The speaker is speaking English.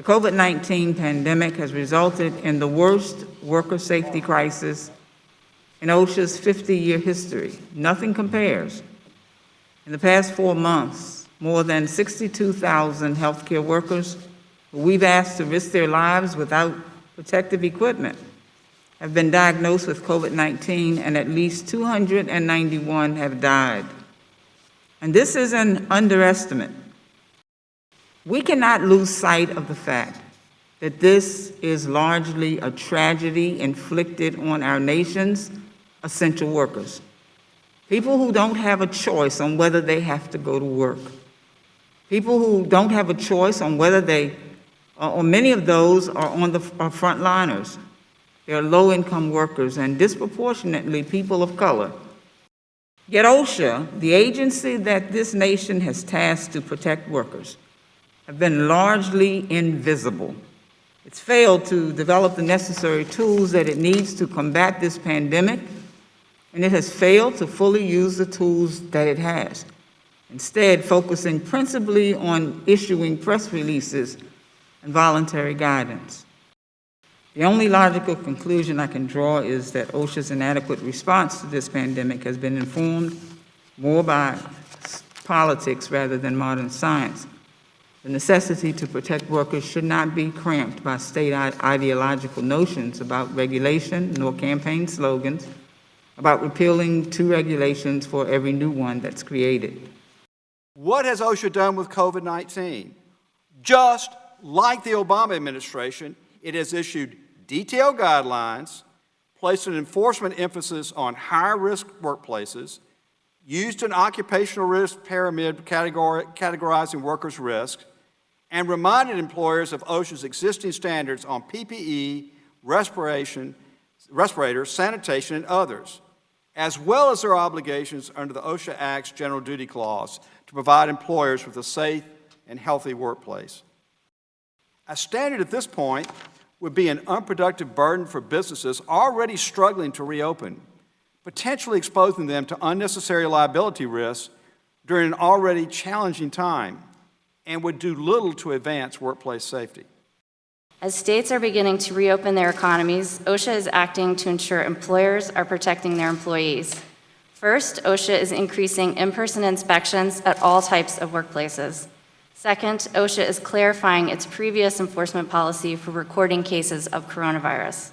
The COVID-19 pandemic has resulted in the worst worker safety crisis in OSHA's 50-year history. Nothing compares. In the past 4 months, more than 62,000 healthcare workers who we've asked to risk their lives without protective equipment have been diagnosed with COVID-19, and at least 291 have died. And this is an underestimate. We cannot lose sight of the fact that this is largely a tragedy inflicted on our nation's essential workers, people who don't have a choice on whether they have to go to work, people who don't have a choice on whether or many of those are on the frontliners. They're low-income workers and disproportionately people of color. Yet OSHA, the agency that this nation has tasked to protect workers, have been largely invisible. It's failed to develop the necessary tools that it needs to combat this pandemic, and it has failed to fully use the tools that it has, instead focusing principally on issuing press releases and voluntary guidance. The only logical conclusion I can draw is that OSHA's inadequate response to this pandemic has been informed more by politics rather than modern science. The necessity to protect workers should not be cramped by state ideological notions about regulation, nor campaign slogans about repealing 2 regulations for every new one that's created. What has OSHA done with COVID-19? Just like the Obama administration, it has issued detailed guidelines, placed an enforcement emphasis on high-risk workplaces, used an occupational risk pyramid categorizing workers' risks, and reminded employers of OSHA's existing standards on PPE, respirators, sanitation, and others, as well as their obligations under the OSHA Act's General Duty Clause to provide employers with a safe and healthy workplace. A standard at this point would be an unproductive burden for businesses already struggling to reopen, potentially exposing them to unnecessary liability risks during an already challenging time, and would do little to advance workplace safety. As states are beginning to reopen their economies, OSHA is acting to ensure employers are protecting their employees. First, OSHA is increasing in-person inspections at all types of workplaces. Second, OSHA is clarifying its previous enforcement policy for recording cases of coronavirus.